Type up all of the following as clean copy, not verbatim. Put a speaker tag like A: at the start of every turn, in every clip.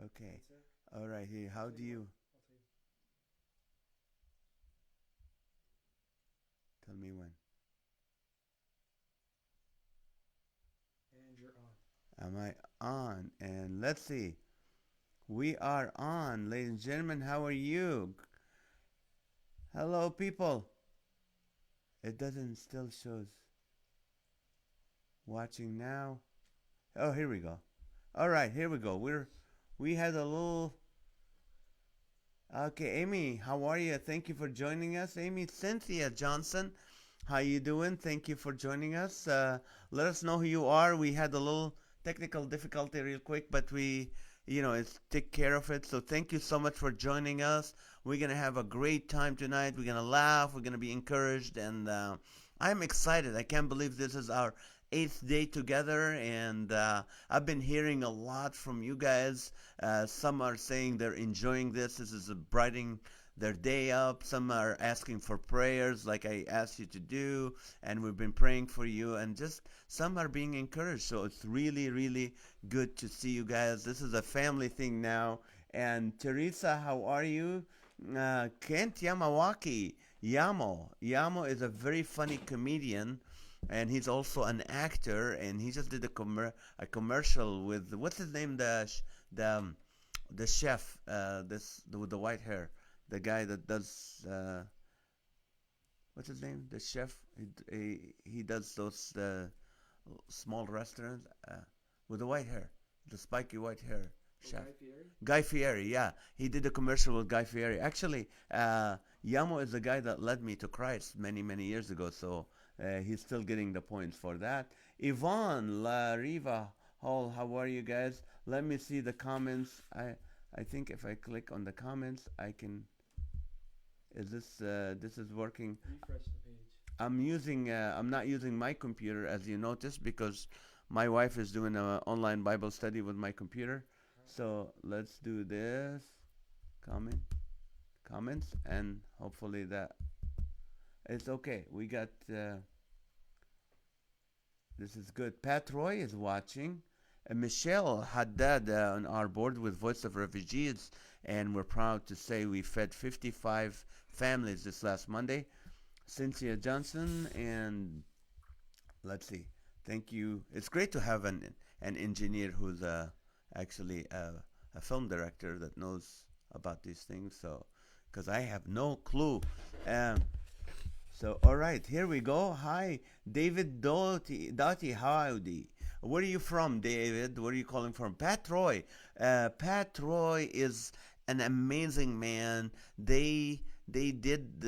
A: Okay. All right. Here. How do you tell me when?
B: And you're on.
A: Am I on? And let's see. We are on, ladies and gentlemen. How are you? Hello, people. It doesn't still shows watching now. Oh, here we go. All right, here we go. We had a little. Okay, Amy, how are you? Thank you for joining us, Amy. Cynthia Johnson, how you doing? Thank you for joining us. Let us know who you are. We had a little technical difficulty real quick, but it's take care of it. So thank you so much for joining us. We're gonna have a great time tonight. We're gonna laugh. We're gonna be encouraged, and I'm excited. I can't believe this is our eighth day together, and I've been hearing a lot from you guys. Some are saying they're enjoying this. This is brightening their day up. Some are asking for prayers, like I asked you to do, and we've been praying for you. And just some are being encouraged. So it's really, really good to see you guys. This is a family thing now. And Teresa, how are you? Kent Yamawaki, Yamo is a very funny comedian, and he's also an actor. And he just did a commercial with what's his name, the the chef, with the white hair, the guy that does what's his name, the chef. He does those small restaurants with the white hair, the spiky white hair.
B: Oh,
A: Chef
B: Guy Fieri?
A: Guy Fieri, yeah, he did a commercial with Guy Fieri. Actually, Yamo is the guy that led me to Christ many, many years ago. So he's still getting the points for that. Yvonne La Riva Hall, how are you guys? Let me see the comments. I think if I click on the comments, I can. Is this is working?
B: Refresh the page.
A: I'm not using my computer, as you noticed, because my wife is doing an online Bible study with my computer. So let's do this. Comment, comments, and hopefully that it's okay. We got this is good. Pat Roy is watching. Michelle Haddad on our board with Voice of Refugees, and we're proud to say we fed 55 families this last Monday. Cynthia Johnson, and let's see. Thank you. It's great to have an engineer who's actually a film director that knows about these things. So, because I have no clue. Um, so, all right, here we go. Hi, David Doughty, howdy. Where are you from, David? Where are you calling from? Pat Roy. Pat Roy is an amazing man. They did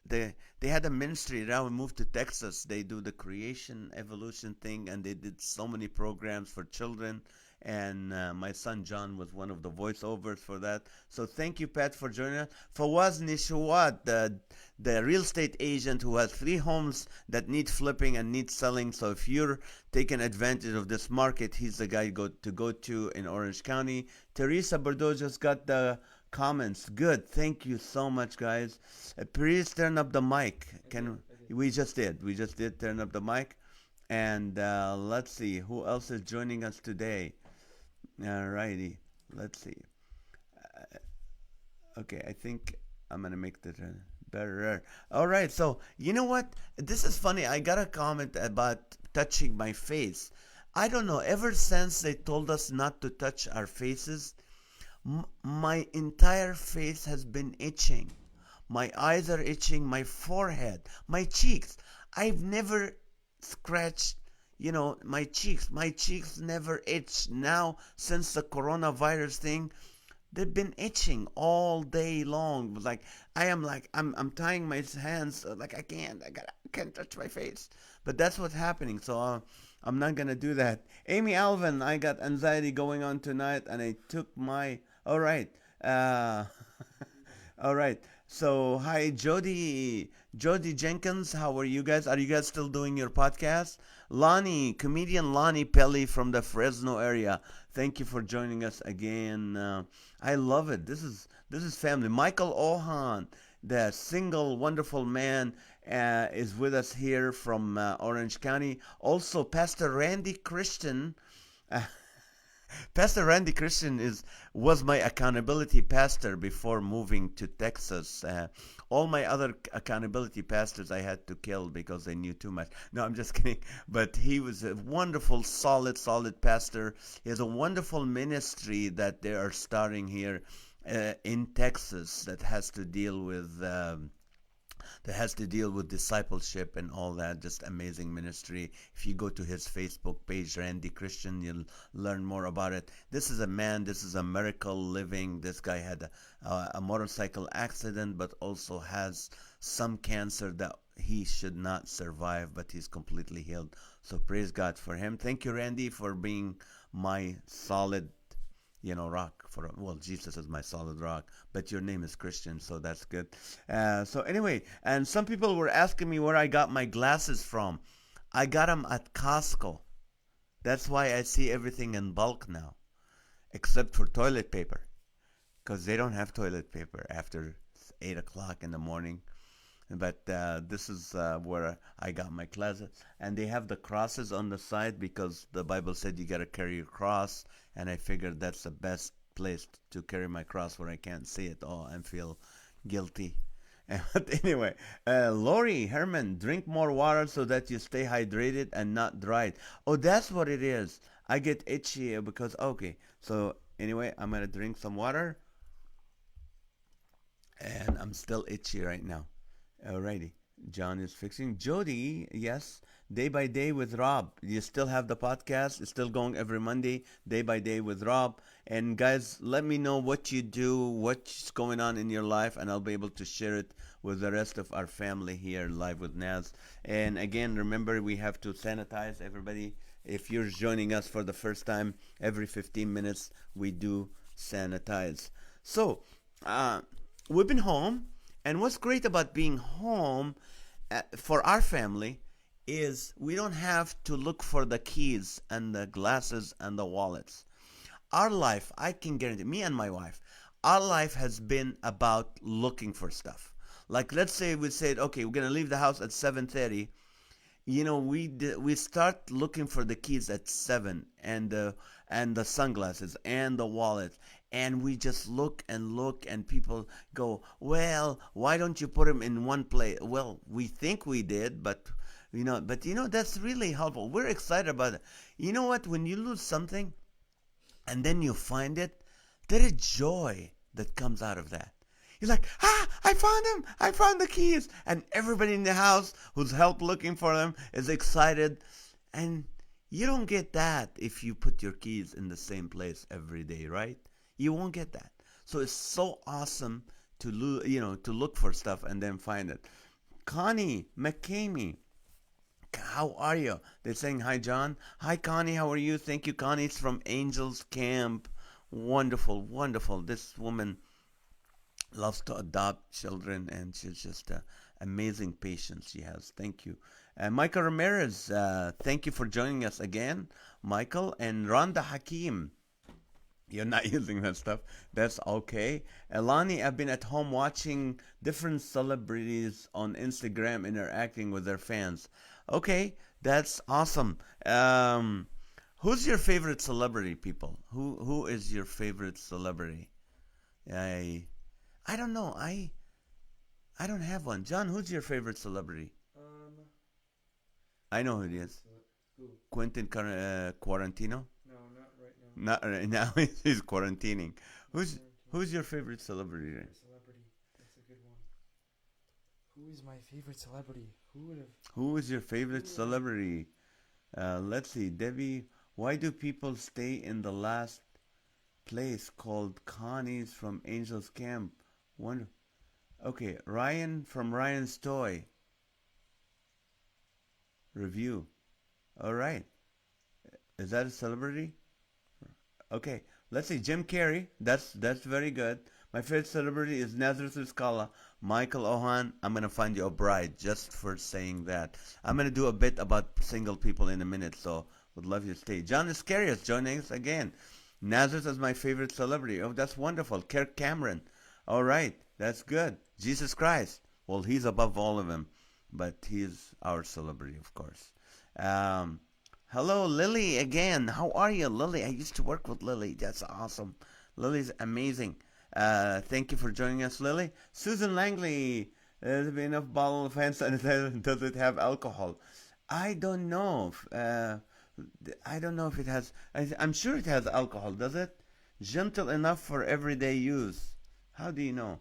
A: they had a ministry. Now we moved to Texas. They do the creation evolution thing, and they did so many programs for children. And my son John was one of the voiceovers for that. So thank you, Pat, for joining us. Fawaz Nishawat, the real estate agent who has 3 homes that need flipping and need selling. So if you're taking advantage of this market, he's the guy to go to in Orange County. Teresa Bordeaux just got the comments. Good. Thank you so much, guys. Please turn up the mic.
B: I did.
A: Can
B: I did.
A: we just did? We just did turn up the mic. And let's see who else is joining us today. Alrighty. Let's see. Okay, I think I'm gonna make that better. All right. So you know what? This is funny. I got a comment about touching my face. I don't know. Ever since they told us not to touch our faces, my entire face has been itching. My eyes are itching, my forehead, my cheeks. I've never scratched, my cheeks. My cheeks never itched. Now, since the coronavirus thing, they've been itching all day long. I'm tying my hands like I can't touch my face. But that's what's happening. So I'm not gonna do that. Amy Alvin, I got anxiety going on tonight, and I took my. All right. Uh, all right. So hi, Jody Jenkins. How are you guys? Are you guys still doing your podcast? Lonnie, comedian Lonnie Pelly from the Fresno area. Thank you for joining us again. I love it. This is family. Michael Ohan, the single wonderful man, is with us here from Orange County. Also, Pastor Randy Christian. Pastor Randy Christian is was my accountability pastor before moving to Texas. All my other accountability pastors I had to kill because they knew too much. No, I'm just kidding. But he was a wonderful, solid pastor. He has a wonderful ministry that they are starting here in Texas that has to deal with discipleship and all that. Just amazing ministry. If you go to his Facebook page, Randy Christian, you'll learn more about it. This is a man, this is a miracle living. This guy had a motorcycle accident, but also has some cancer that he should not survive, but he's completely healed. So praise God for him. Thank you, Randy, for being my solid rock. For well, Jesus is my solid rock, but your name is Christian, so that's good. So anyway, and some people were asking me where I got my glasses from. I got them at Costco. That's why I see everything in bulk now, except for toilet paper, because they don't have toilet paper after 8 o'clock in the morning. But this is where I got my closet, and they have the crosses on the side because the Bible said you got to carry your cross, and I figured that's the best place to carry my cross where I can't see it all and feel guilty. But anyway, Lori Herman, drink more water so that you stay hydrated and not dried. Oh, that's what it is. I get itchy because okay. So anyway, I'm gonna drink some water, and I'm still itchy right now. Alrighty. John is fixing. Jody, yes. Day by Day with Rob. You still have the podcast. It's still going every Monday, Day by Day with Rob. And guys, let me know what you do, what's going on in your life, and I'll be able to share it with the rest of our family here live with NAZ. And again, remember we have to sanitize everybody. If you're joining us for the first time, every 15 minutes we do sanitize. So, we've been home. And what's great about being home for our family is we don't have to look for the keys and the glasses and the wallets. Our life, I can guarantee, me and my wife, our life has been about looking for stuff. Like let's say we said, okay, we're gonna leave the house at 7:30. We start looking for the keys at 7 and the sunglasses and the wallet, and we just look and people go, well, why don't you put them in one place? Well, we think we did, but that's really helpful. We're excited about it. You know what? When you lose something and then you find it, there is joy that comes out of that. You're like, I found them. I found the keys. And everybody in the house who's helped looking for them is excited. And you don't get that if you put your keys in the same place every day, right? You won't get that. So it's so awesome to look for stuff and then find it. Connie McCamey, how are you? They're saying hi, John. Hi, Connie. How are you? Thank you, Connie. It's from Angels Camp. Wonderful, wonderful. This woman loves to adopt children, and she's just amazing patience she has. Thank you. Michael Ramirez, thank you for joining us again, Michael. And Rhonda Hakim, you're not using that stuff. That's okay. Elani, I've been at home watching different celebrities on Instagram interacting with their fans. Okay, that's awesome. Who's your favorite celebrity, people? Who is your favorite celebrity? I don't know. I don't have one. John, who's your favorite celebrity? I know who it is.
B: Who?
A: Quentin Quarantino?
B: No, not right now.
A: Not right now. He's quarantining. Who's your favorite celebrity?
B: Favorite celebrity. That's a good one. Who is my favorite celebrity? Who would have?
A: Who is your favorite celebrity? Let's see. Debbie, why do people stay in the last place called Connie's from Angel's Camp? One. Okay, Ryan from Ryan's Toy Review. All right. Is that a celebrity? Okay. Let's see. Jim Carrey. That's very good. My favorite celebrity is Nazareth Scala. Michael Ohan. I'm gonna find you a bride just for saying that. I'm gonna do a bit about single people in a minute, so would love you to stay. John Iscariot joining us again. Nazareth is my favorite celebrity. Oh, that's wonderful. Kirk Cameron. All right. That's good. Jesus Christ. Well, he's above all of them, but he's our celebrity, of course. Hello, Lily again. How are you, Lily? I used to work with Lily. That's awesome. Lily's amazing. Thank you for joining us, Lily. Susan Langley. There's been enough bottle of hand sanitizer. Does it have alcohol? I don't know. I don't know if it has. I'm sure it has alcohol. Does it? Gentle enough for everyday use. How do you know?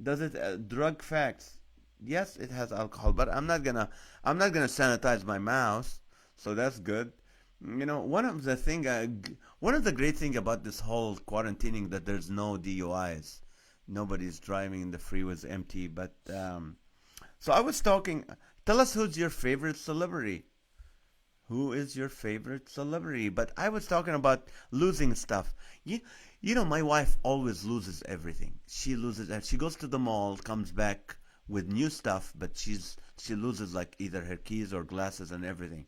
A: Does it? Drug facts. Yes, it has alcohol, but I'm not gonna sanitize my mouth. So that's good. One of the great thing about this whole quarantining that there's no DUIs. Nobody's driving and the freeway's empty. But so I was talking. Tell us who's your favorite celebrity. Who is your favorite celebrity? But I was talking about losing stuff. You, my wife always loses everything. She loses, and she goes to the mall, comes back with new stuff, but she loses like either her keys or glasses and everything.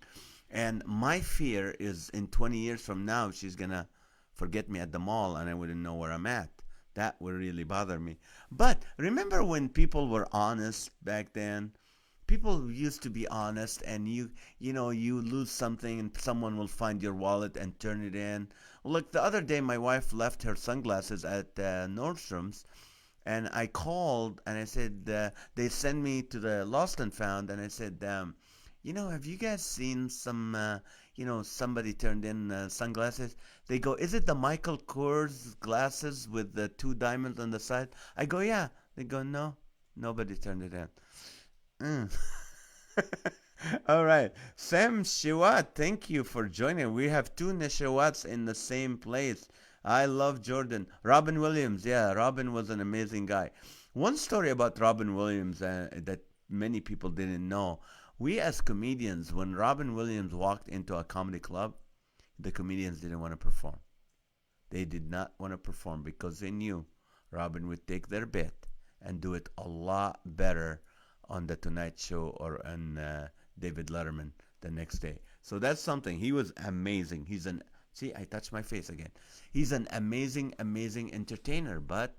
A: And my fear is in 20 years from now, she's gonna forget me at the mall, and I wouldn't know where I'm at. That would really bother me. But remember when people were honest back then? People used to be honest, and you lose something and someone will find your wallet and turn it in. Look, the other day my wife left her sunglasses at Nordstrom's, and I called and I said, they sent me to the lost and found, and I said, have you guys seen somebody turned in sunglasses? They go, is it the Michael Kors glasses with the two diamonds on the side? I go, yeah. They go, no, nobody turned it in. Mm. All right. Sam Shiwat, thank you for joining. We have two Nishawats in the same place. I love Jordan. Robin Williams. Yeah, Robin was an amazing guy. One story about Robin Williams that many people didn't know. We as comedians, when Robin Williams walked into a comedy club, the comedians didn't want to perform. They did not want to perform because they knew Robin would take their bit and do it a lot better on the Tonight Show or on David Letterman the next day. So that's something. He was amazing. See, I touched my face again. He's an amazing, amazing entertainer, but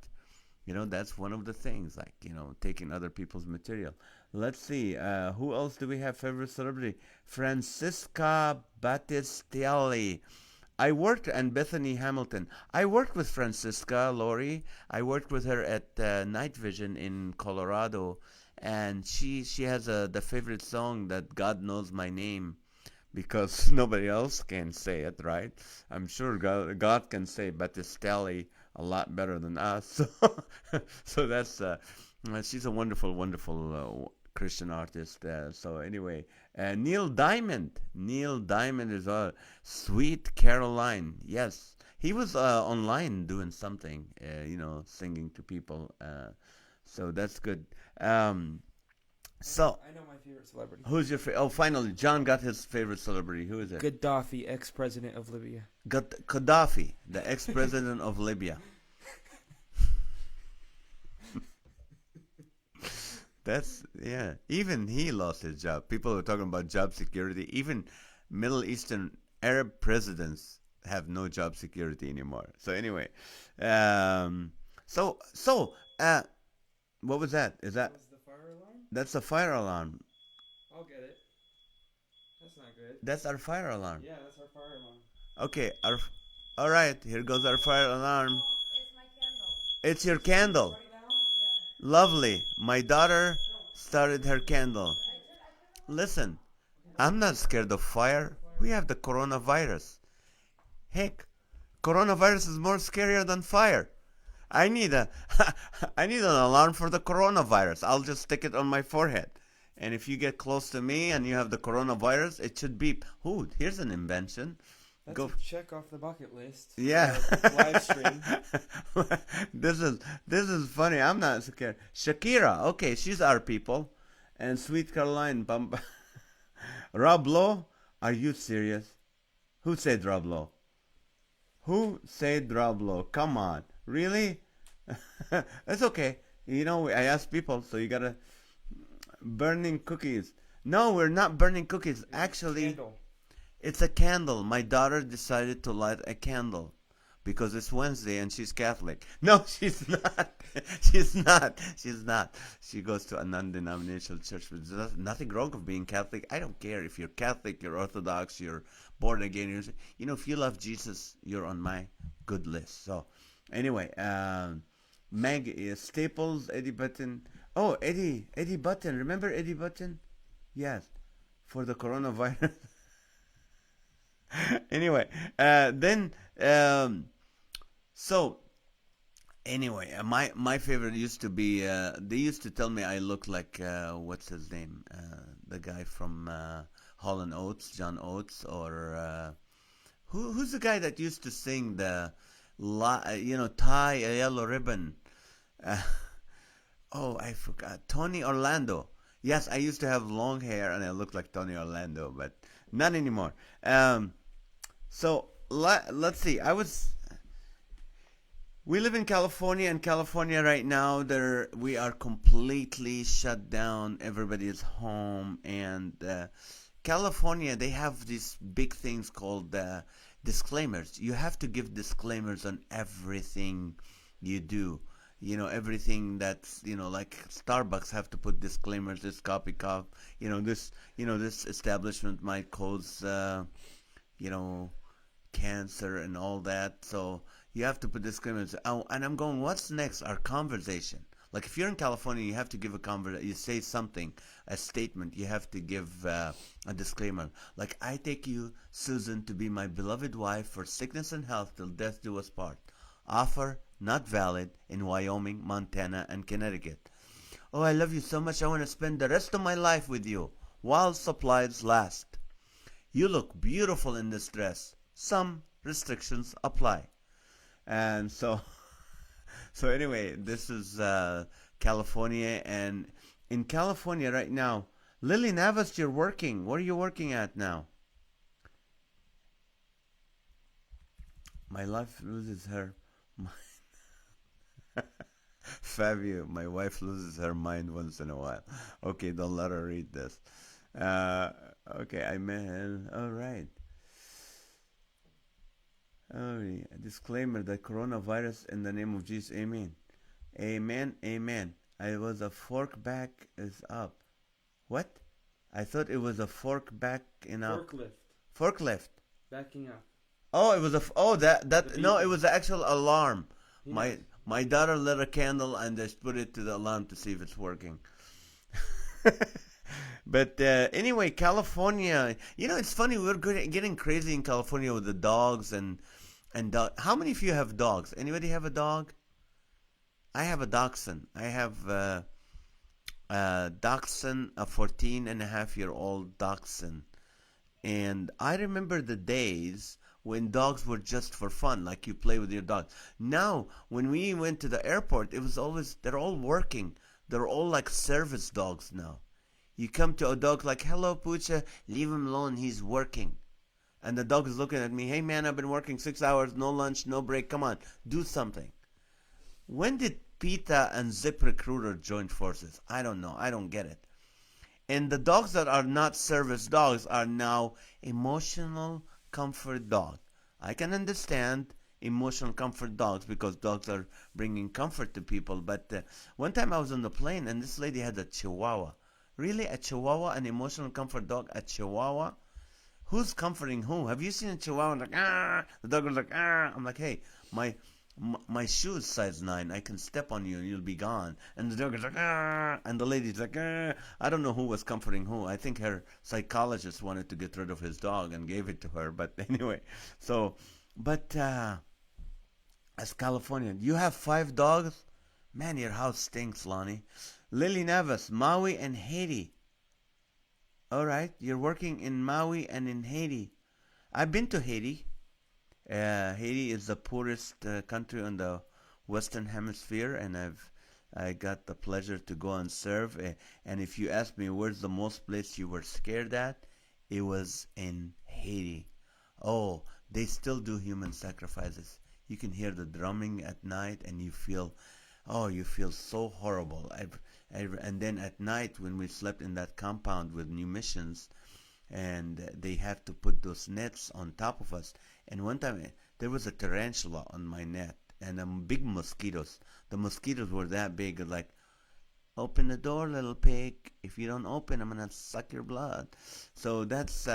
A: that's one of the things, like, taking other people's material. Let's see. Who else do we have? Favorite celebrity? Francisca Battistelli. And Bethany Hamilton. I worked with Francisca, Lori. I worked with her at Night Vision in Colorado, and she has the favorite song that God Knows My Name, because nobody else can say it, right? I'm sure God can say Battistelli a lot better than us. So that's she's a wonderful, wonderful Christian artist. So anyway, Neil Diamond is Sweet Caroline. Yes, he was online doing something, singing to people. So that's good. So
B: I know my favorite celebrity.
A: who's your favorite? Oh, finally, John got his favorite celebrity. Who is it?
B: Gaddafi, ex-president of Libya.
A: Gaddafi, the ex-president of Libya. Yeah. Even he lost his job. People are talking about job security. Even Middle Eastern Arab presidents have no job security anymore. So anyway, what was that? Is that?
B: Was the fire alarm?
A: That's a fire alarm.
B: I'll get it. That's not good.
A: That's our fire alarm.
B: Yeah, that's our fire alarm.
A: Okay. All right. Here goes our fire alarm.
C: It's my candle.
A: It's your candle.
B: Right now?
C: Yeah.
A: Lovely. My daughter started her candle. Listen, I'm not scared of fire. We have the coronavirus. Heck, coronavirus is more scarier than fire. I need I need an alarm for the coronavirus. I'll just stick it on my forehead. And if you get close to me and you have the coronavirus, it should beep. Ooh, here's an invention.
B: That's
A: Go.
B: a check off the bucket list.
A: Yeah.
B: Live stream.
A: This is funny. I'm not scared. Shakira. Okay, she's our people. And Sweet Caroline. Rob Lowe. Are you serious? Who said Rob Lowe? Who said Rob Lowe? Come on. Really? That's okay. I asked people, so you gotta... Burning cookies. No, we're not burning cookies. Actually...
B: Candle.
A: It's a candle. My daughter decided to light a candle because it's Wednesday and she's Catholic. No, she's not. She's not. She's not. She goes to a non-denominational church. There's nothing wrong with being Catholic. I don't care if you're Catholic, you're Orthodox, you're born again. If you love Jesus, you're on my good list. So, anyway, Meg Staples, Eddie Button. Oh, Eddie Button. Remember Eddie Button? Yes, for the coronavirus. Anyway, then so anyway, my favorite used to be. They used to tell me I look like what's his name, the guy from Hall and Oates, John Oates, or who's the guy that used to sing the, tie a yellow ribbon. Uh, oh, I forgot. Tony Orlando. Yes, I used to have long hair and I looked like Tony Orlando, but not anymore. So let's see. We live in California, and California right now, we are completely shut down. Everybody is home, and California, they have these big things called disclaimers. You have to give disclaimers on everything you do. Everything that's, like Starbucks have to put disclaimers. This coffee cup, this establishment might cause, you know, cancer and all that. So you have to put disclaimers. Oh, and I'm going, what's next? Our conversation. Like if you're in California, you have to give you say something, a statement. You have to give a disclaimer. Like, I take you, Susan, to be my beloved wife for sickness and health till death do us part. Offer not valid in Wyoming, Montana, and Connecticut. Oh, I love you so much. I want to spend the rest of my life with you while supplies last. You look beautiful in this dress. Some restrictions apply. And so anyway, this is California, and in California right now, Lily Navas, you're working. What are you working at now? My life loses her mind. Fabio, my wife loses her mind once in a while. Okay, don't let her read this. Uh, okay, I meant, all right. Oh, yeah. Disclaimer: the coronavirus in the name of Jesus. Amen. Amen. Amen. I was a fork back is up. What? I thought it was a fork back in up.
B: Forklift.
A: Forklift.
B: Backing up.
A: Oh, it was that no, it was the actual alarm.
B: Yes.
A: My daughter lit a candle and just put it to the alarm to see if it's working. But anyway, California. It's funny. We're getting crazy in California with the dogs and dog. How many of you have dogs? Anybody have a dog? I have a dachshund. I have a dachshund, a 14-and-a-half-year-old dachshund. And I remember the days when dogs were just for fun, like you play with your dog. Now, when we went to the airport, it was always, they're all working. They're all like service dogs now. You come to a dog like, hello, Poocha, leave him alone, he's working. And the dog is looking at me, hey man, I've been working 6 hours, no lunch, no break, come on, do something. When did PETA and ZipRecruiter join forces? I don't know, I don't get it. And the dogs that are not service dogs are now emotional comfort dog. I can understand emotional comfort dogs because dogs are bringing comfort to people. But one time I was on the plane and this lady had a Chihuahua. Really, a Chihuahua, an emotional comfort dog, a Chihuahua? Who's comforting who? Have you seen a Chihuahua? Like, ah, the dog was like, ah. I'm like, hey, my shoe is size 9. I can step on you and you'll be gone. And the dog is like, ah. And the lady's like, ah. I don't know who was comforting who. I think her psychologist wanted to get rid of his dog and gave it to her. But anyway, but as Californian, you have 5 dogs? Man, your house stinks, Lonnie. Lily Navas, Maui and Haiti. All right, you're working in Maui and in Haiti. I've been to Haiti. Haiti is the poorest country on the Western Hemisphere, and I got the pleasure to go and serve. And if you ask me where's the most place you were scared at, it was in Haiti. Oh, they still do human sacrifices. You can hear the drumming at night, and you feel so horrible. And then at night when we slept in that compound with New Missions, and they have to put those nets on top of us. And one time there was a tarantula on my net and big mosquitoes. The mosquitoes were that big, like Open the door, little pig. If you don't open, I'm gonna suck your blood. So that's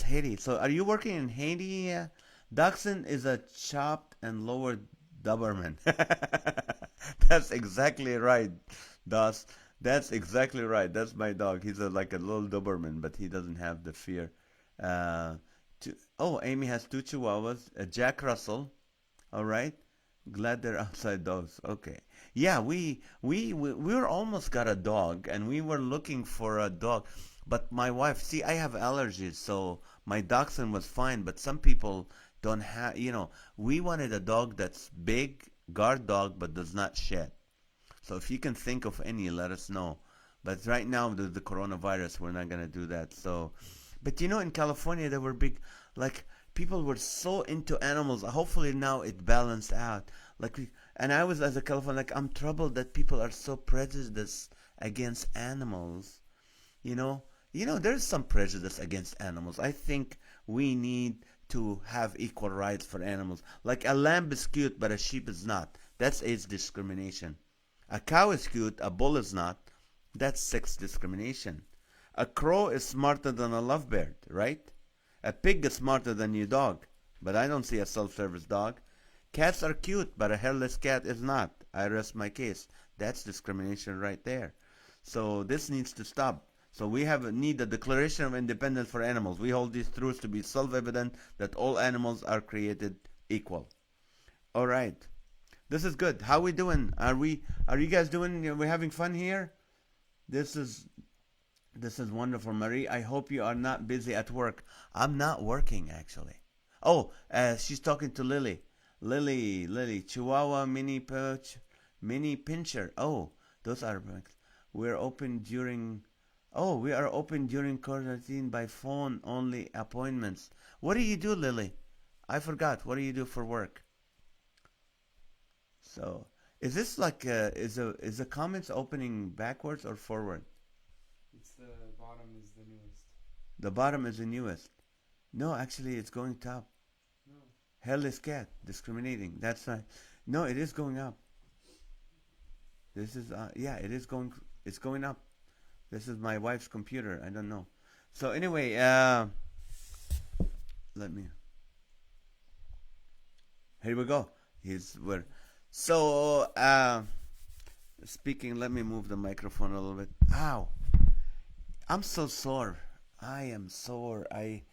A: Haiti. So are you working in Haiti? Dachshund is a chopped and lowered Doberman. That's exactly right, Das. That's exactly right. That's my dog. He's like a little Doberman, but he doesn't have the fear. Uh, oh, Amy has two Chihuahuas, a Jack Russell. All right. Glad they're outside dogs. Okay. Yeah, we were almost got a dog, and we were looking for a dog, but my wife, see, I have allergies, so my dachshund was fine, but some people don't have, we wanted a dog that's big, guard dog, but does not shed. So if you can think of any, let us know. But right now, the coronavirus, we're not gonna do that. So, but in California, there were big, like people were so into animals. Hopefully now it balanced out. And I was as a Californian, like I'm troubled that people are so prejudiced against animals. There's some prejudice against animals. I think we need to have equal rights for animals. Like a lamb is cute, but a sheep is not. That's age discrimination. A cow is cute, a bull is not. That's sex discrimination. A crow is smarter than a lovebird, right? A pig is smarter than your dog, but I don't see a self-service dog. Cats are cute, but a hairless cat is not. I rest my case. That's discrimination right there. So this needs to stop. So we need a Declaration of Independence for animals. We hold these truths to be self-evident that all animals are created equal. All right. This is good. How we doing? Are you guys doing? We're having fun here. This is wonderful, Marie. I hope you are not busy at work. I'm not working actually. Oh, she's talking to Lily. Lily, Chihuahua, mini perch, mini pincher. Oh, those are. We're open during. Oh, we are open during quarantine by phone only appointments. What do you do, Lily? I forgot. What do you do for work? So, is this like is the comments opening backwards or forward?
B: It's the bottom is the newest.
A: The bottom is the newest. No, actually, it's going top.
B: No.
A: Hairless cat, discriminating. That's right. No, it is going up. This is yeah, it is going. It's going up. This is my wife's computer. I don't know. So anyway, let me. Here we go. So speaking. Let me move the microphone a little bit. Ow! I'm so sore. I am sore. I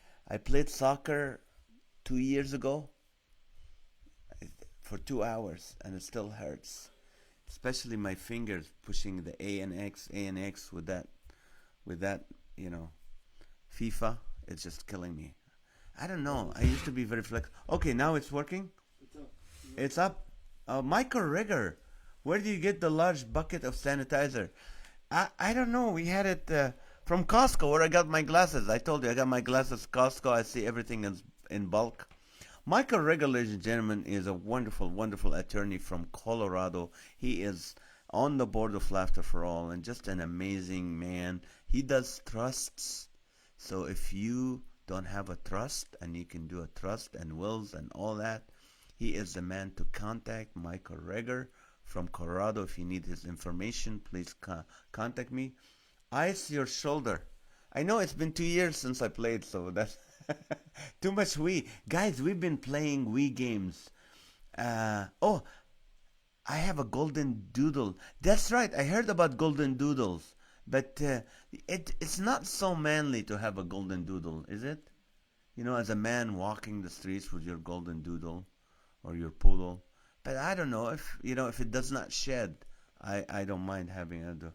A: played soccer 2 years ago for 2 hours, and it still hurts. Especially my fingers pushing the A and X with that, FIFA. It's just killing me. I don't know. I used to be very flexible. Okay, now it's working.
B: It's up.
A: It's up. Michael Rigger, where do you get the large bucket of sanitizer? I don't know. We had it from Costco, where I got my glasses. I told you I got my glasses Costco. I see everything in bulk. Michael Rigger, ladies and gentlemen, is a wonderful, wonderful attorney from Colorado. He is on the board of Laughter for All and just an amazing man. He does trusts. So if you don't have a trust and you can do a trust and wills and all that, he is the man to contact. Michael Rigger from Colorado. If you need his information, please contact me. Ice your shoulder. I know it's been 2 years since I played, so that's too much Wii. Guys, we've been playing Wii games. Oh, I have a golden doodle. That's right, I heard about golden doodles. But it's not so manly to have a golden doodle, is it? As a man walking the streets with your golden doodle or your poodle. But I don't know if it does not shed. I don't mind having a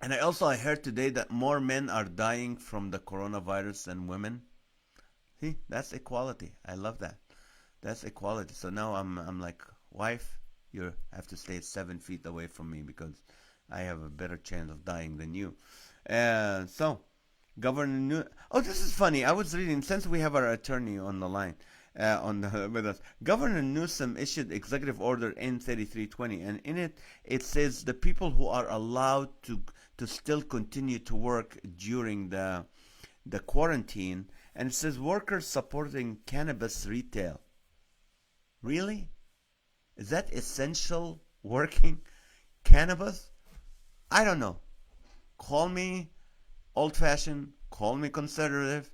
A: and I heard today that more men are dying from the coronavirus than women. See, that's equality. I love that. That's equality. So now I'm like, wife, you have to stay 7 feet away from me because I have a better chance of dying than you. So, this is funny. I was reading, since we have our attorney on the line, with us. Governor Newsom issued Executive Order N3320, and in it says the people who are allowed to still continue to work during the quarantine, and it says workers supporting cannabis retail. Really? Is that essential working? Cannabis? I don't know. Call me old-fashioned. Call me conservative.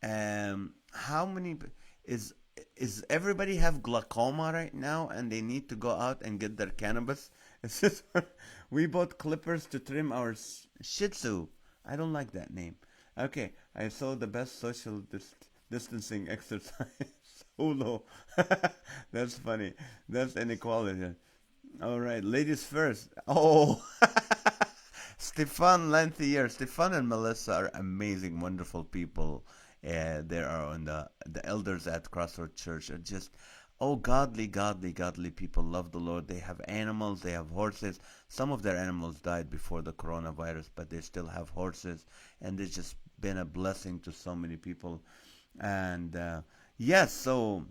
A: How many is everybody have glaucoma right now and they need to go out and get their cannabis? It's just we bought clippers to trim our Shih Tzu. I don't like that name. Okay, I saw the best social distancing exercise. Hulu. That's funny. That's inequality. All right, ladies first. Oh, Stefan Lanthier. Stefan and Melissa are amazing, wonderful people. There are on the elders at Crossroad Church are just godly, godly, godly people. Love the Lord. They have animals. They have horses. Some of their animals died before the coronavirus, but they still have horses, and it's just been a blessing to so many people. And yes, so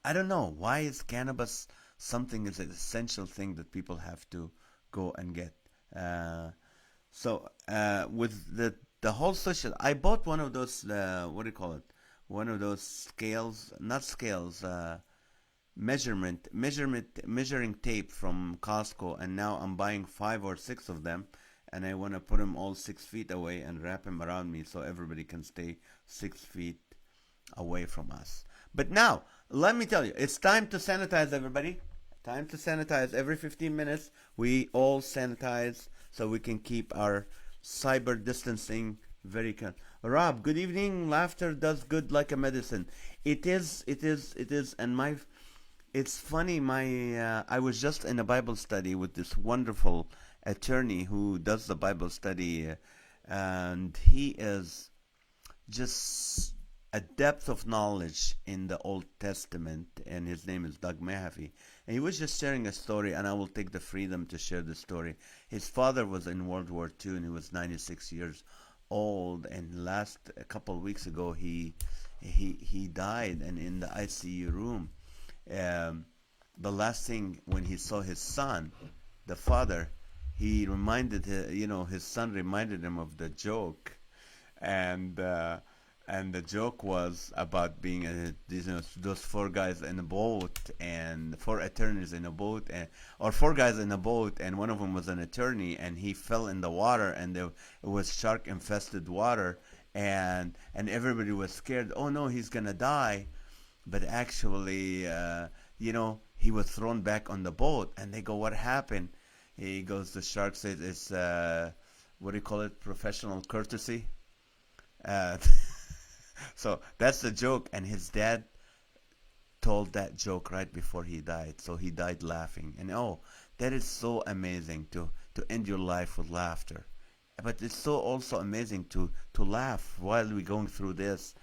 A: I don't know why is cannabis something is an essential thing that people have to go and get. With the whole social, I bought one of those what do you call it? One of those scales, not scales, measuring tape from Costco, and now I'm buying 5 or 6 of them, and I want to put them all 6 feet away and wrap them around me so everybody can stay 6 feet away from us. But now, let me tell you, it's time to sanitize, everybody. Time to sanitize. Every 15 minutes, we all sanitize so we can keep our cyber distancing very good. Rob, good evening. Laughter does good like a medicine. It is, and it's funny. I was just in a Bible study with this wonderful attorney who does the Bible study, and he is just a depth of knowledge in the Old Testament, and his name is Doug Mahaffey. And he was just sharing a story, and I will take the freedom to share the story. His father was in World War II, and he was 96 years old, and a couple of weeks ago, he died, and in the ICU room, the last thing when he saw his son, the father, he reminded his son reminded him of the joke, and the joke was about being those 4 guys in a boat, and 4 attorneys in a boat, or 4 guys in a boat, and one of them was an attorney, and he fell in the water, and it was shark infested water, and everybody was scared. Oh no, he's gonna die. But actually, he was thrown back on the boat, and they go, what happened? He goes, the shark says, it's what do you call it, professional courtesy. So that's the joke, and his dad told that joke right before he died, so he died laughing. And that is so amazing to end your life with laughter. But it's so also amazing to laugh while we're going through this.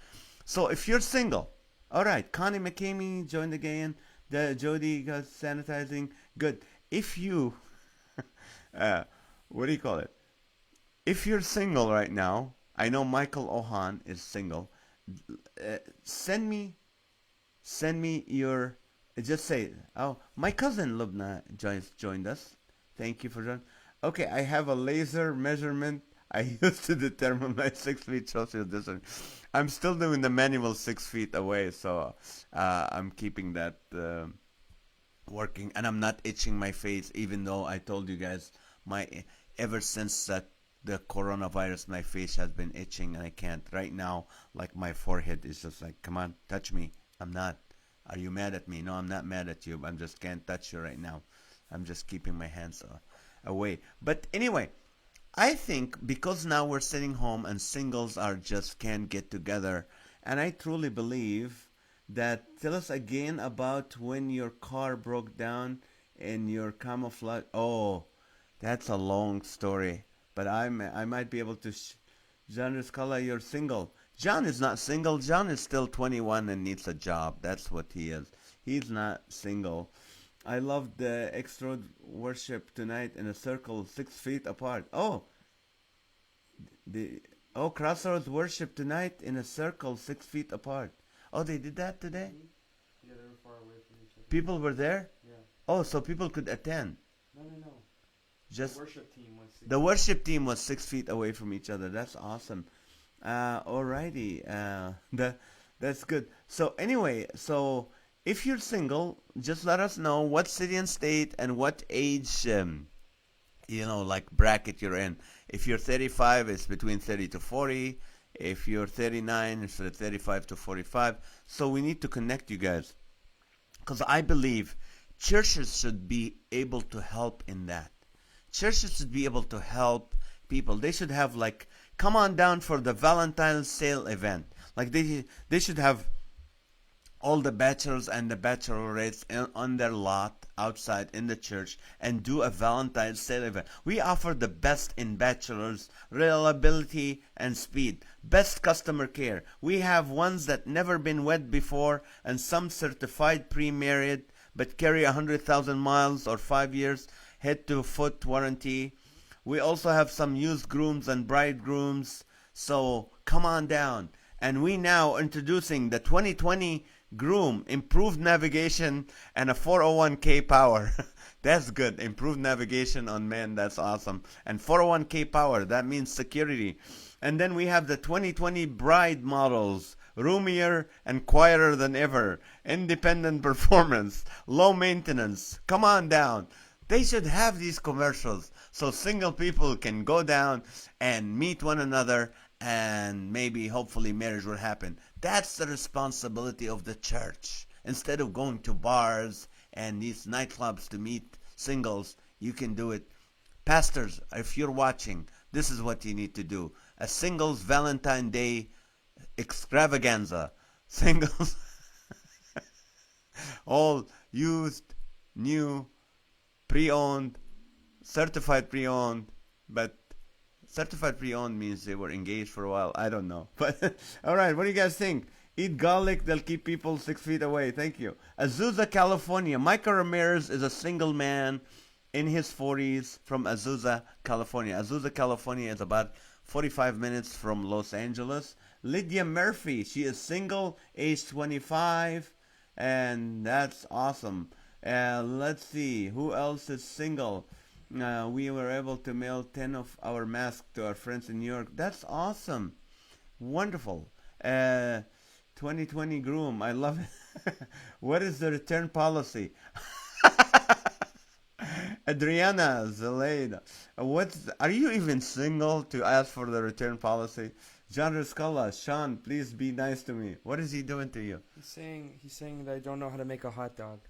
A: So if you're single, all right, Connie McCamey joined again. Jody got sanitizing. Good. If you, what do you call it? If you're single right now, I know Michael Ohan is single. Send me your, just say, my cousin Lubna joined us. Thank you for joining. Okay, I have a laser measurement I used to determine my 6 feet social distance. I'm still doing the manual 6 feet away, so I'm keeping that working, and I'm not itching my face, even though I told you guys ever since that the coronavirus, my face has been itching, and I can't. Right now, like my forehead is just like, come on, touch me. I'm not. Are you mad at me? No, I'm not mad at you. I just can't touch you right now. I'm just keeping my hands away. But anyway, I think because now we're sitting home and singles are just can't get together, and I truly believe that. Tell us again about when your car broke down and your camouflage. Oh, that's a long story. But I might be able to. John Riscala, you're single. John is not single. John is still 21 and needs a job. That's what he is. He's not single. I loved the X-Road worship tonight in a circle 6 feet apart. Crossroads worship tonight in a circle 6 feet apart. Oh, they did that today?
B: Yeah, they were far away from each other.
A: People were there?
B: Yeah.
A: Oh, so people could attend.
B: No.
A: Just
B: the worship team was.
A: the worship team was 6 feet away from each other. That's awesome. Alrighty. That's good. So anyway, so if you're single, just let us know what city and state and what age, like bracket you're in. If you're 35, it's between 30 to 40. If you're 39, it's 35 to 45. So we need to connect you guys. Because I believe churches should be able to help in that. Churches should be able to help people. They should have like, come on down for the Valentine's sale event. Like they should have all the bachelors and the bachelorettes on their lot outside in the church and do a Valentine's sale event. We offer the best in bachelors, reliability and speed, best customer care. We have ones that never been wed before and some certified pre-married but carry 100,000 miles or 5 years head to foot warranty. We also have some used grooms and bridegrooms. So come on down. And we now introducing the 2020 Groom, improved navigation and a 401k power. That's good. Improved navigation on men. That's awesome. And 401k power. That means security. And then we have the 2020 Bride models. Roomier and quieter than ever. Independent performance. Low maintenance. Come on down. They should have these commercials so single people can go down and meet one another and maybe hopefully marriage will happen. That's the responsibility of the church. Instead of going to bars and these nightclubs to meet singles, you can do it. Pastors, if you're watching, this is what you need to do. A singles Valentine Day extravaganza. Singles, all used, new, pre-owned, certified pre-owned, but certified pre-owned means they were engaged for a while. I don't know. But all right, what do you guys think? Eat garlic, they'll keep people 6 feet away. Thank you. Azusa, California. Michael Ramirez is a single man in his 40s from Azusa, California. Azusa, California is about 45 minutes from Los Angeles. Lydia Murphy, she is single, age 25, and that's awesome. Let's see, who else is single? We were able to mail 10 of our masks to our friends in New York. That's awesome. Wonderful. 2020 groom. I love it. What is the return policy? Adriana Zeleda. Are you even single to ask for the return policy? John Riscola. Sean, please be nice to me. What is he doing to you?
B: He's saying that I don't know how to make a hot dog.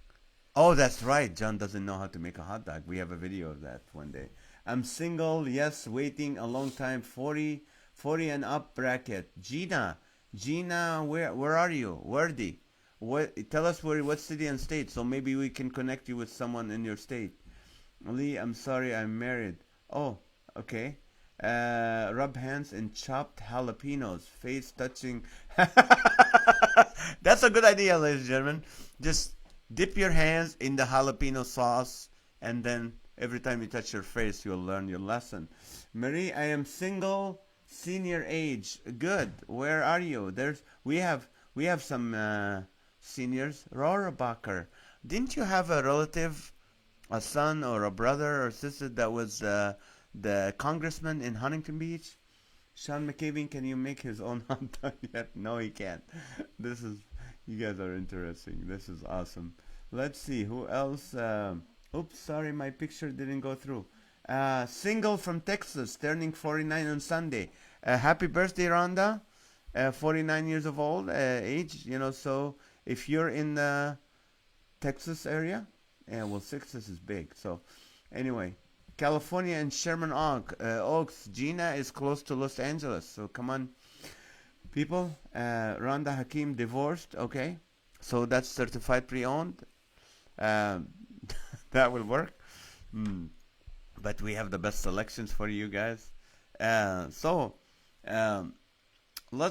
A: Oh, that's right. John doesn't know how to make a hot dog. We have a video of that one day. I'm single. Yes, waiting a long time. 40 and up bracket. Gina, where are you? Wordy. Tell us what city and state, so maybe we can connect you with someone in your state. Lee, I'm sorry, I'm married. Oh, okay. Rub hands and chopped jalapenos. Face touching. That's a good idea, ladies and gentlemen. Just dip your hands in the jalapeno sauce, and then every time you touch your face, you'll learn your lesson. Marie, I am single, senior age. Good. Where are you? We have some seniors. Rohrabacher, didn't you have a relative, a son or a brother or sister that was the congressman in Huntington Beach? Sean McCabe, can you make his own hot dog yet? No, he can't. You guys are interesting. This is awesome. Let's see who else. Oops, sorry, my picture didn't go through. Single from Texas, turning 49 on Sunday. Happy birthday, Rhonda. 49 years of old age. So if you're in the Texas area, well, Texas is big. So anyway, California and Sherman Oaks. Gina is close to Los Angeles. So come on, people. Rhonda Hakim divorced. Okay, so that's certified pre-owned. That will work. But we have the best selections for you guys.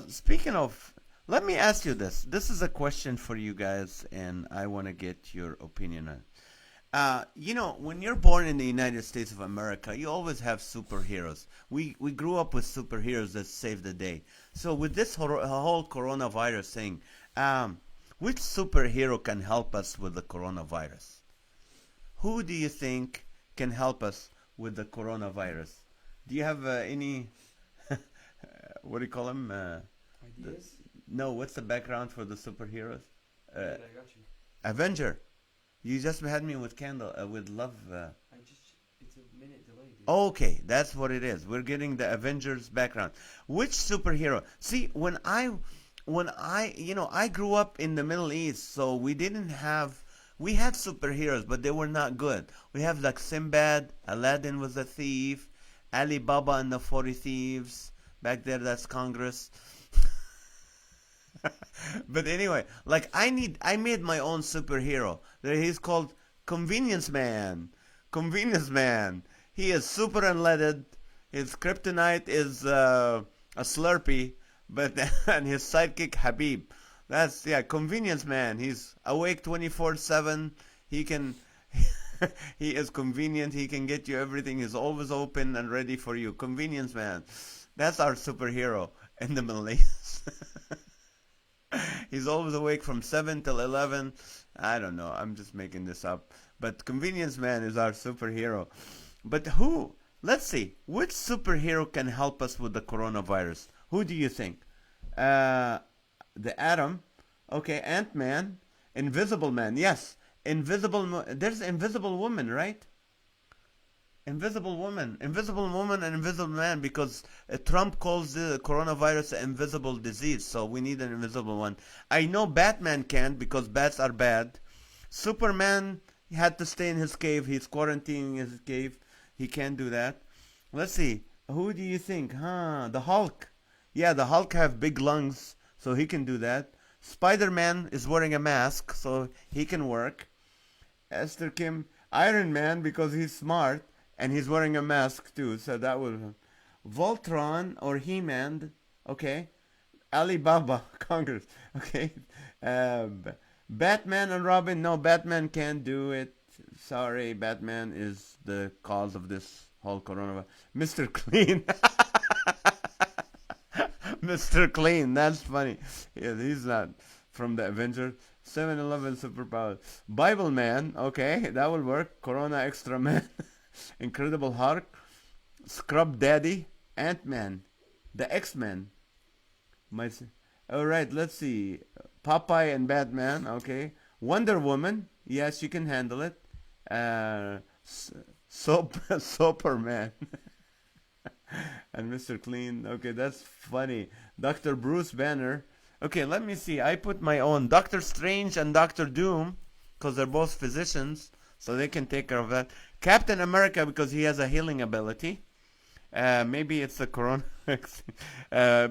A: Speaking of, let me ask you this. This is a question for you guys, and I want to get your opinion on it. When you're born in the United States of America, you always have superheroes. We grew up with superheroes that save the day. So with this whole coronavirus thing, which superhero can help us with the coronavirus? Who do you think can help us with the coronavirus? Do you have any, what do you call them?
B: Ideas?
A: No, what's the background for the superheroes?
B: I got you.
A: Avenger. You just had me with candle, with love.
B: It's a minute delay, dude.
A: Okay, that's what it is. We're getting the Avengers background. Which superhero? See, I grew up in the Middle East, so we had superheroes, but they were not good. We have like Sinbad, Aladdin was a thief, Ali Baba and the 40 Thieves. Back there, that's Congress. But anyway, like I made my own superhero. He's called Convenience Man. Convenience Man. He is super unleaded. His kryptonite is a Slurpee, but and his sidekick Habib. That's Convenience Man. He's awake 24/7. He can he is convenient. He can get you everything. He's always open and ready for you. Convenience Man. That's our superhero in the Middle East. He's always awake from 7 till 11. I don't know. I'm just making this up. But Convenience Man is our superhero. But who? Let's see. Which superhero can help us with the coronavirus? Who do you think? The Atom. Okay, Ant-Man. Invisible Man. Yes. There's Invisible Woman, right? Invisible Woman and Invisible Man, because Trump calls the coronavirus an invisible disease, so we need an invisible one. I know Batman can't because bats are bad. Superman had to stay in his cave. He's quarantining in his cave. He can't do that. Let's see. Who do you think? The Hulk. Yeah, the Hulk have big lungs, so he can do that. Spider-Man is wearing a mask, so he can work. Esther Kim, Iron Man, because he's smart. And he's wearing a mask too, so that will. Voltron or He-Man, okay. Alibaba, Congress, okay. Batman and Robin, no, Batman can't do it. Sorry, Batman is the cause of this whole coronavirus. Mr. Clean. Mr. Clean, that's funny. Yeah, he's not from the Avengers. 7-Eleven superpower. Bible Man, okay, that will work. Corona Extra Man. Incredible Hulk, Scrub Daddy, Ant-Man, the X-Men. Alright, let's see. Popeye and Batman, okay. Wonder Woman, yes, you can handle it. Superman. And Mr. Clean, okay, that's funny. Dr. Bruce Banner. Okay, let me see. I put my own. Doctor Strange and Doctor Doom, because they're both physicians, so they can take care of that. Captain America, because he has a healing ability. Maybe it's the corona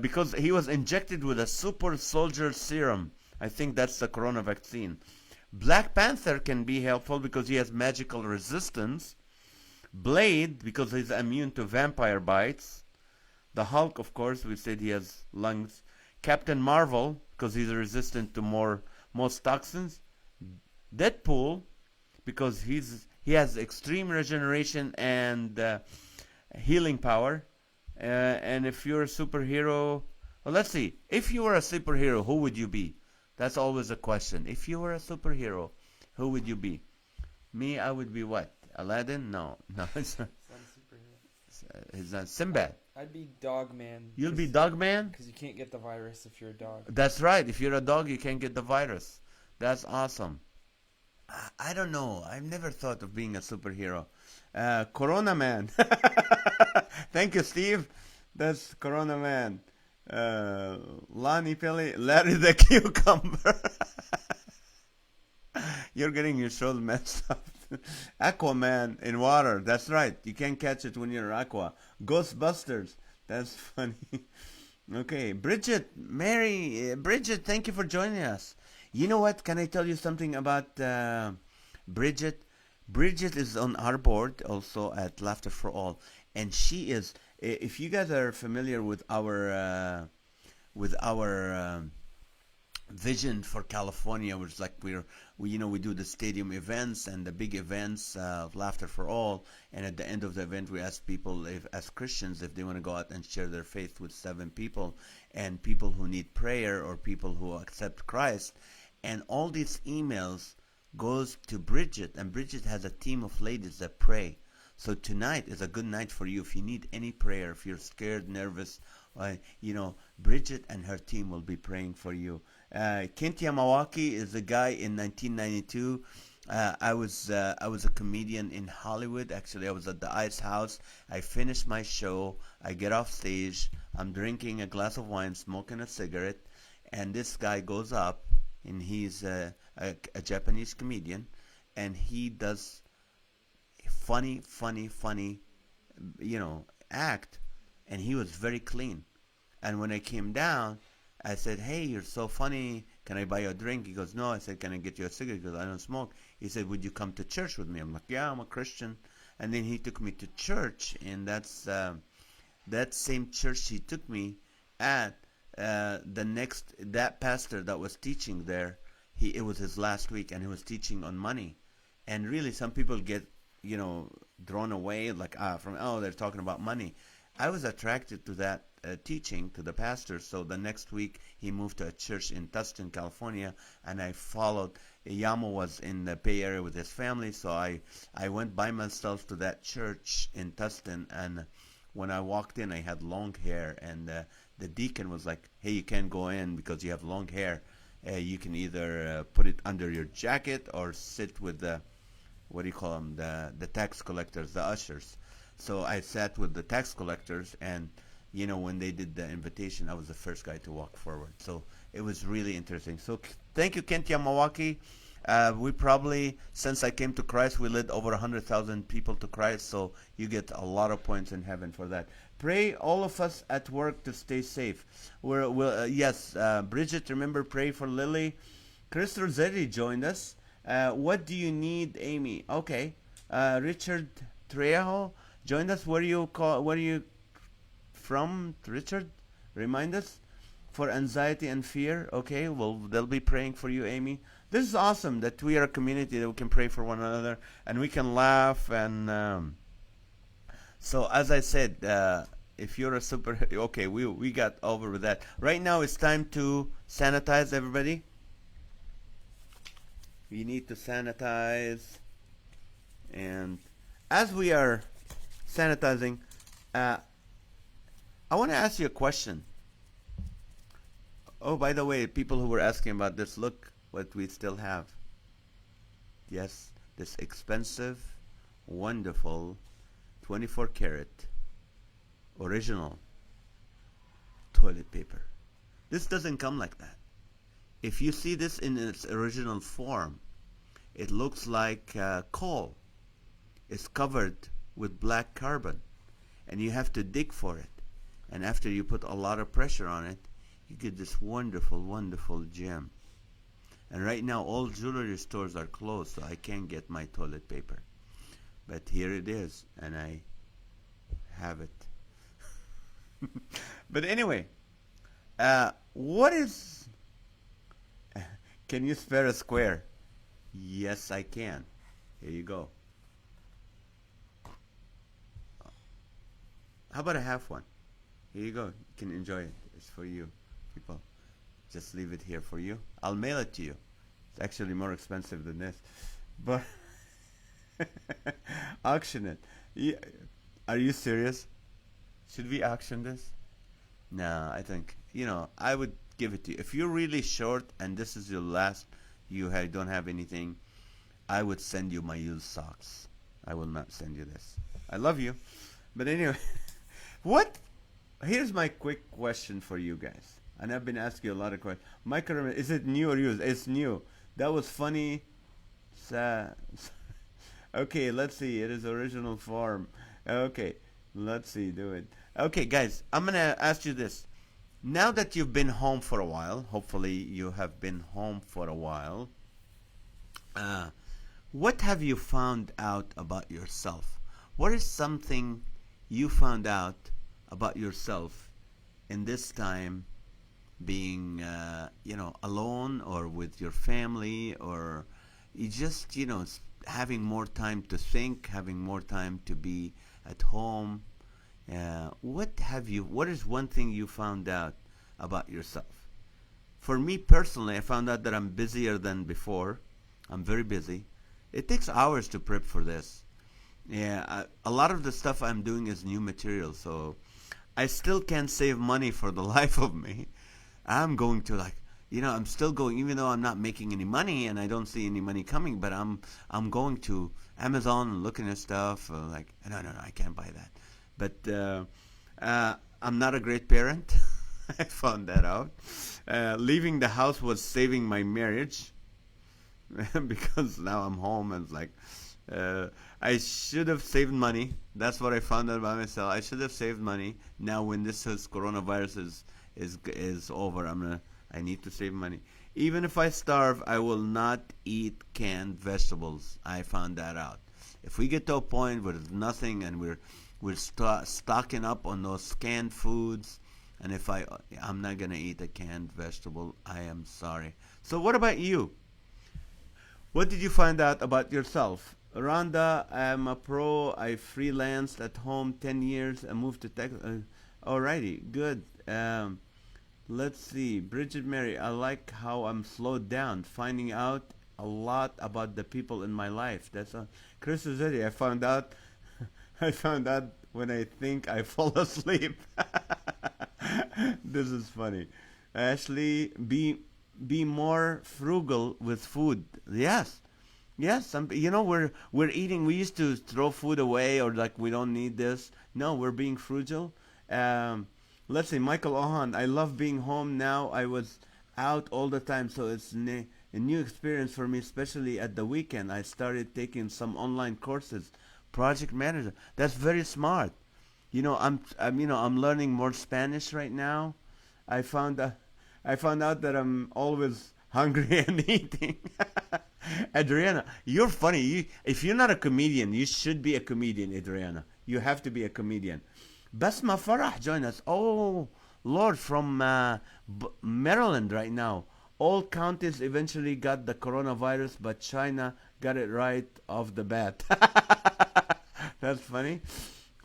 A: because he was injected with a super soldier serum. I think that's the corona vaccine. Black Panther can be helpful because he has magical resistance. Blade, because he's immune to vampire bites. The Hulk, of course, we said he has lungs. Captain Marvel, because he's resistant to most toxins. Deadpool, because he has extreme regeneration and healing power. And if you're a superhero, well, let's see. If you were a superhero, who would you be? That's always a question. If you were a superhero, who would you be? Me, I would be what? Aladdin? No. It's not
B: It's not a superhero.
A: It's not Sinbad.
B: I'd be Dog Man.
A: You'll be Dog Man?
B: Because you can't get the virus if you're a dog.
A: That's right. If you're a dog, you can't get the virus. That's awesome. I don't know. I've never thought of being a superhero. Corona Man. Thank you, Steve. That's Corona Man. Lonnie Pelly, Larry the Cucumber. You're getting your shoulder messed up. Aquaman in water. That's right. You can't catch it when you're aqua. Ghostbusters. That's funny. Okay, Bridget, Bridget, thank you for joining us. You know what? Can I tell you something about Bridget? Bridget is on our board also at Laughter for All, and she is. If you guys are familiar with our vision for California, which is like we do the stadium events and the big events of Laughter for All, and at the end of the event we ask people, as Christians, if they want to go out and share their faith with 7 people, and people who need prayer or people who accept Christ, and all these emails goes to Bridget, and Bridget has a team of ladies that pray. So tonight is a good night for you if you need any prayer, if you're scared, nervous, Bridget and her team will be praying for you. Kent Yamawaki is a guy in 1992. I was a comedian in Hollywood. Actually, I was at the Ice House. I finished my show. I get off stage. I'm drinking a glass of wine, smoking a cigarette, and this guy goes up, and he's a Japanese comedian, and he does funny, act, and he was very clean. And when I came down, I said, "Hey, you're so funny. Can I buy you a drink?" He goes, "No." I said, "Can I get you a cigarette?" Because I don't smoke. He said, "Would you come to church with me?" I'm like, "Yeah, I'm a Christian." And then he took me to church, and that's that same church he took me at. That pastor that was teaching there, it was his last week, and he was teaching on money. And really, some people get drawn away, like they're talking about money. I was attracted to that teaching, to the pastor. So the next week he moved to a church in Tustin, California, and I followed. Yamo was in the Bay Area with his family, so I went by myself to that church in Tustin. And when I walked in, I had long hair, and the deacon was like, "Hey, you can't go in because you have long hair. You can either put it under your jacket or sit with the, what do you call them, the tax collectors, the ushers." So I sat with the tax collectors, and when they did the invitation, I was the first guy to walk forward. So it was really interesting. So thank you, Kent Yamawaki. We probably, since I came to Christ, we led over 100,000 people to Christ. So you get a lot of points in heaven for that. Pray all of us at work to stay safe. Yes, Bridget, remember, pray for Lily. Chris Rossetti joined us. What do you need, Amy? Okay. Richard Trejo joined us. Where are you from, Richard? Remind us. For anxiety and fear. Okay, well, they'll be praying for you, Amy. This is awesome that we are a community that we can pray for one another and we can laugh. And so, as I said, if you're a super... Okay, we got over with that. Right now, it's time to sanitize, everybody. We need to sanitize. And as we are sanitizing, I want to ask you a question. Oh, by the way, people who were asking about this, look what we still have. Yes, this expensive, wonderful, 24 karat, original toilet paper. This doesn't come like that. If you see this in its original form, it looks like coal. It's covered with black carbon, and you have to dig for it. And after you put a lot of pressure on it, you get this wonderful, wonderful gem. And right now, all jewelry stores are closed, so I can't get my toilet paper. But here it is, and I have it. But anyway, what is... Can you spare a square? Yes, I can. Here you go. How about a half one? Here you go. You can enjoy it. It's for you, people. Just leave it here for you. I'll mail it to you. It's actually more expensive than this. But auction it. Yeah. Are you serious? Should we auction this? No, I think, I would give it to you. If you're really short and this is your last, don't have anything, I would send you my used socks. I will not send you this. I love you. But anyway, here's my quick question for you guys. And I've been asking you a lot of questions. Micro, is it new or used? It's new. That was funny. Okay, let's see. It is original form. Okay, let's see. Do it. Okay, guys, I'm going to ask you this. Now that you've been home for a while, hopefully you have been home for a while, what have you found out about yourself? What is something you found out about yourself in this time being, alone or with your family, or you just, having more time to think, having more time to be at home? What is one thing you found out about yourself? For me personally, I found out that I'm busier than before. I'm very busy. It takes hours to prep for this. Yeah, a lot of the stuff I'm doing is new material, so I still can't save money for the life of me. I'm going to I'm still going, even though I'm not making any money and I don't see any money coming. But I'm going to Amazon and looking at stuff. Like, no, no, no, I can't buy that. But I'm not a great parent. I found that out. Leaving the house was saving my marriage because now I'm home and it's like I should have saved money. That's what I found out about myself. I should have saved money. Now when this coronavirus is over, I need to save money. Even if I starve, I will not eat canned vegetables. I found that out. If we get to a point where there's nothing and we're stocking up on those canned foods, and if I'm not gonna eat a canned vegetable, I am sorry. So what about you? What did you find out about yourself? Rhonda, I'm a pro. I freelanced at home 10 years and moved to Texas. Alrighty, good. Let's see. Bridget Mary, I like how I'm slowed down, finding out a lot about the people in my life. That's all. Chris Rossetti, I found out I found out when I think I fall asleep. This is funny. Ashley, be more frugal with food. Yes. Yes, we're eating. We used to throw food away or like we don't need this. No, we're being frugal. Um, let's see, Michael Ohan. I love being home now. I was out all the time, so it's a new experience for me, especially at the weekend. I started taking some online courses, project manager. That's very smart. I'm learning more Spanish right now. I found uh, I found out that I'm always hungry and eating. Adriana, you're funny. If you're not a comedian, you should be a comedian, Adriana. You have to be a comedian. Basma Farah join us. Oh, Lord, from Maryland right now. All counties eventually got the coronavirus, but China got it right off the bat. That's funny.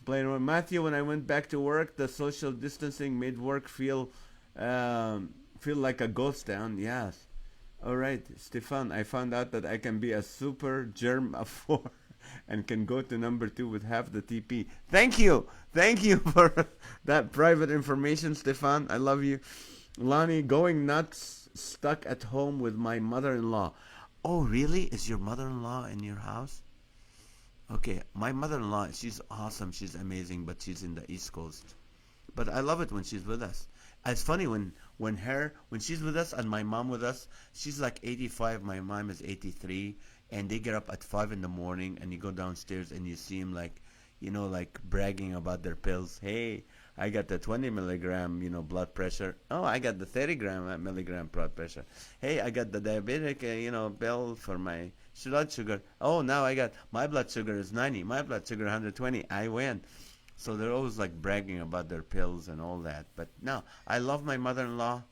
A: Playing with Matthew, when I went back to work, the social distancing made work feel like a ghost town. Yes. All right, Stefan, I found out that I can be a super germ of 4 and can go to number 2 with half the TP. Thank you. Thank you for that private information, Stefan. I love you. Lonnie, going nuts, stuck at home with my mother-in-law. Oh, really? Is your mother-in-law in your house? Okay, my mother-in-law, she's awesome. She's amazing, but she's in the East Coast. But I love it when she's with us. It's funny when she's with us and my mom with us. She's like 85. My mom is 83, and they get up at 5 in the morning, and you go downstairs and you see them like bragging about their pills. Hey, I got the 20 milligram, blood pressure. Oh, I got the 30 milligram blood pressure. Hey, I got the diabetic, pill for my blood sugar. Oh, now I got my blood sugar is 90. My blood sugar 120. I win. So they're always like bragging about their pills and all that. But no, I love my mother-in-law.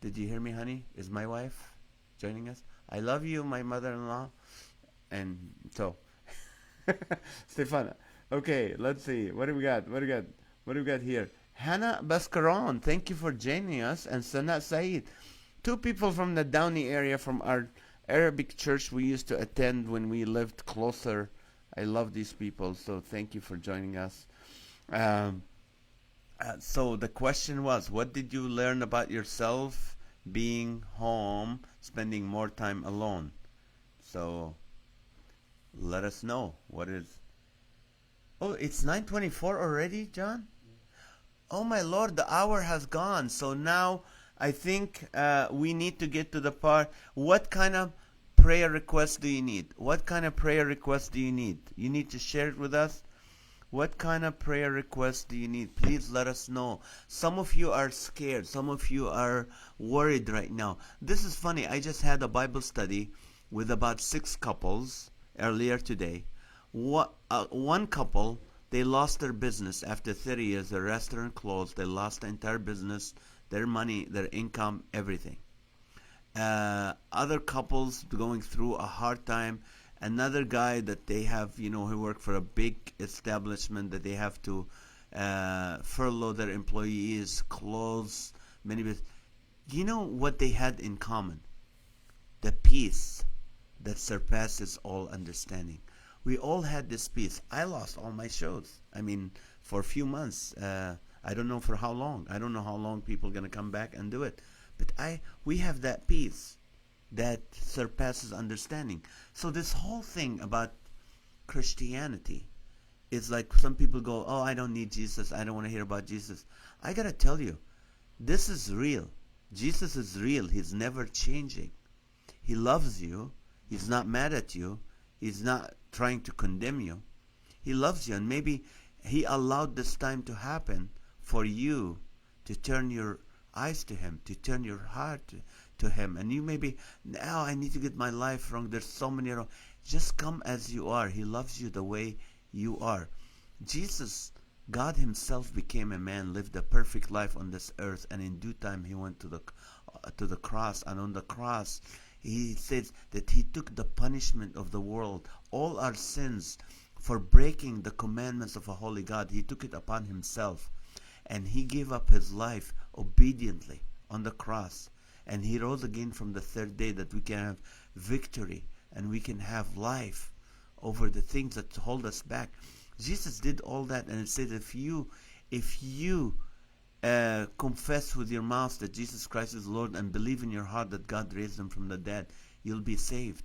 A: Did you hear me, honey? Is my wife joining us? I love you, my mother-in-law. And so, Stefana. Okay, let's see. What do we got? What do we got here? Hannah Bascaron, thank you for joining us. And Sanat Saeed. 2 people from the Downey area from our Arabic church we used to attend when we lived closer. I love these people, so thank you for joining us. So the question was, what did you learn about yourself being home, spending more time alone? So let us know. What is... Oh, it's 9:24 already, John? Oh my Lord, the hour has gone. So now I think we need to get to the part. What kind of prayer requests do you need? What kind of prayer requests do you need? You need to share it with us. What kind of prayer requests do you need? Please let us know. Some of you are scared. Some of you are worried right now. This is funny. I just had a Bible study with about 6 couples earlier today. One couple, they lost their business after 30 years. The restaurant closed. They lost the entire business, their money, their income, everything. Other couples going through a hard time. Another guy that they have, who work for a big establishment that they have to furlough their employees, close many businesses. You know what they had in common? The peace that surpasses all understanding. We all had this peace. I lost all my shows. I mean, for a few months. I don't know for how long. I don't know how long people are going to come back and do it. But we have that peace that surpasses understanding. So this whole thing about Christianity is like some people go, oh, I don't need Jesus. I don't want to hear about Jesus. I got to tell you, this is real. Jesus is real. He's never changing. He loves you. He's not mad at you. He's not trying to condemn you. He loves you, and maybe he allowed this time to happen for you to turn your eyes to him, to turn your heart to him. And you maybe, now I need to get my life wrong. There's so many wrong. Just come as you are. He loves you the way you are. Jesus, God himself became a man, lived a perfect life on this earth, and in due time he went to the cross. And on the cross, he says that he took the punishment of the world, all our sins, for breaking the commandments of a holy God. He took it upon himself, and he gave up his life obediently on the cross. And he rose again from the third day, that we can have victory and we can have life over the things that hold us back. Jesus did all that, and it says if you confess with your mouth that Jesus Christ is Lord and believe in your heart that God raised him from the dead, you'll be saved.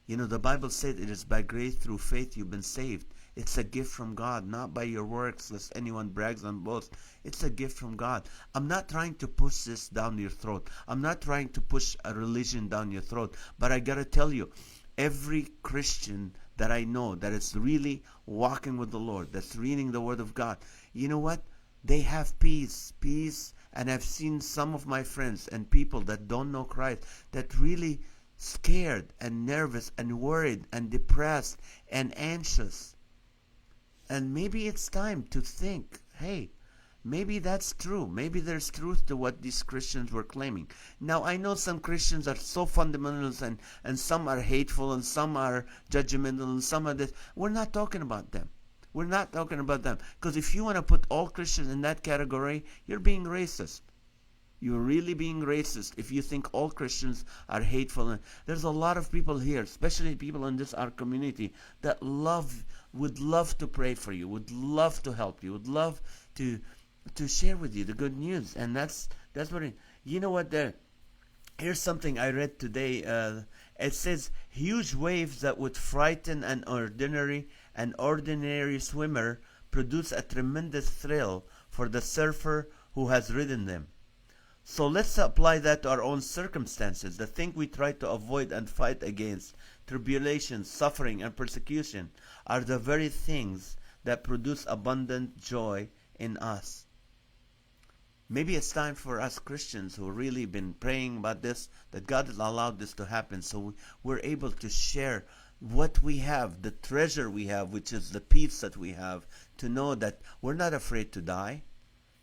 A: You know, the Bible said it is by grace through faith you've been saved. It's a gift from God, not by your works, lest anyone brags and boasts. It's a gift from God. I'm not trying to push this down your throat. I'm not trying to push a religion down your throat. But I got to tell you, every Christian that I know that is really walking with the Lord, that's reading the Word of God, you know what? They have peace. And I've seen some of my friends and people that don't know Christ that really scared and nervous and worried and depressed and anxious. And maybe it's time to think, hey, maybe that's true. Maybe there's truth to what these Christians were claiming. Now, I know some Christians are so fundamentalist, and some are hateful, and some are judgmental, and some are this. We're not talking about them. We're not talking about them. Because if you want to put all Christians in that category, you're being racist. You're really being racist if you think all Christians are hateful. And there's a lot of people here, especially people in this our community, that would love to pray for you, would love to help you, would love to share with you the good news. And that's what you know what there. Here's something I read today. It says huge waves that would frighten an ordinary swimmer produce a tremendous thrill for the surfer who has ridden them. So let's apply that to our own circumstances. The thing we try to avoid and fight against, tribulation, suffering, and persecution, are the very things that produce abundant joy in us. Maybe it's time for us Christians who really been praying about this, that God has allowed this to happen, so we're able to share what we have, the treasure we have, which is the peace that we have, to know that we're not afraid to die,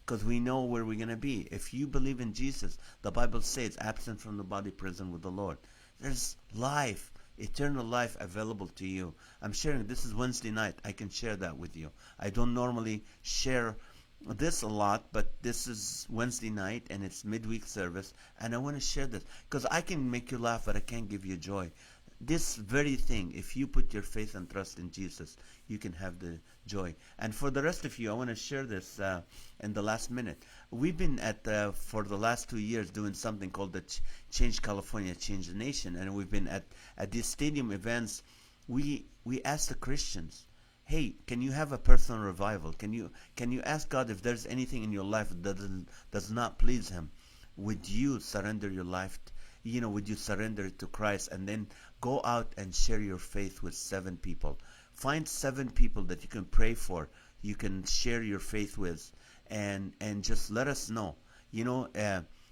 A: because we know where we're going to be. If you believe in Jesus, the Bible says, absent from the body, present with the Lord. There's life, eternal life available to you. I'm sharing, this is Wednesday night. I can share that with you. I don't normally share this a lot, but this is Wednesday night, and it's midweek service, and I want to share this, because I can make you laugh, but I can't give you joy. This very thing, if you put your faith and trust in Jesus, you can have the joy. And for the rest of you, I want to share this in the last minute. We've been for the last 2 years doing something called the Change California, Change the Nation. And we've been at these stadium events. We ask the Christians, hey, can you have a personal revival? Can you ask God if there's anything in your life that does not please him? Would you surrender your life would you surrender it to Christ, and then go out and share your faith with 7 people. Find 7 people that you can pray for, you can share your faith with, and just let us know.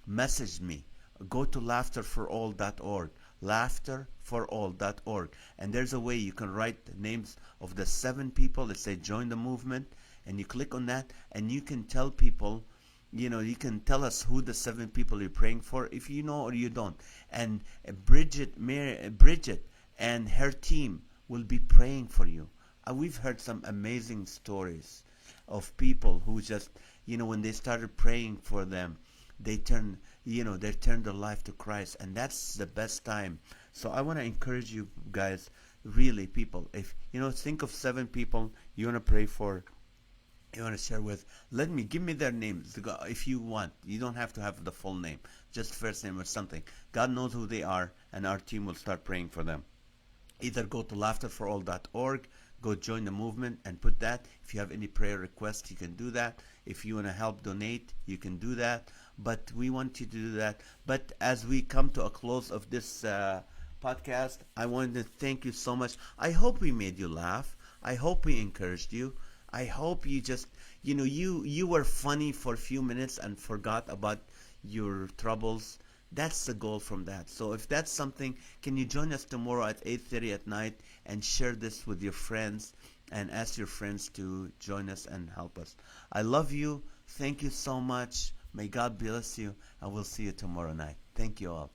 A: Message me. Go to laughterforall.org, laughterforall.org, and there's a way you can write the names of the 7 people that say join the movement, and you click on that, and you can tell people, you can tell us who the 7 people you're praying for, if you know or you don't. And Bridget and her team will be praying for you. We've heard some amazing stories of people who just, when they started praying for them, they turned their life to Christ, and that's the best time. So I want to encourage you guys, really, people, if think of 7 people you want to pray for, you want to share with, give me their names if you want. You don't have to have the full name. just first name or something. God knows who they are, and our team will start praying for them. Either go to laughterforall.org, go join the movement and put that. If you have any prayer requests, you can do that. If you want to help donate, you can do that. But we want you to do that. But as we come to a close of this podcast, I wanted to thank you so much. I hope we made you laugh. I hope we encouraged you. I hope you just, you were funny for a few minutes and forgot about your troubles. That's the goal from that. So if that's something, can you join us tomorrow at 8:30 at night and share this with your friends and ask your friends to join us and help us. I love you. Thank you so much. May God bless you. And we'll see you tomorrow night. Thank you all.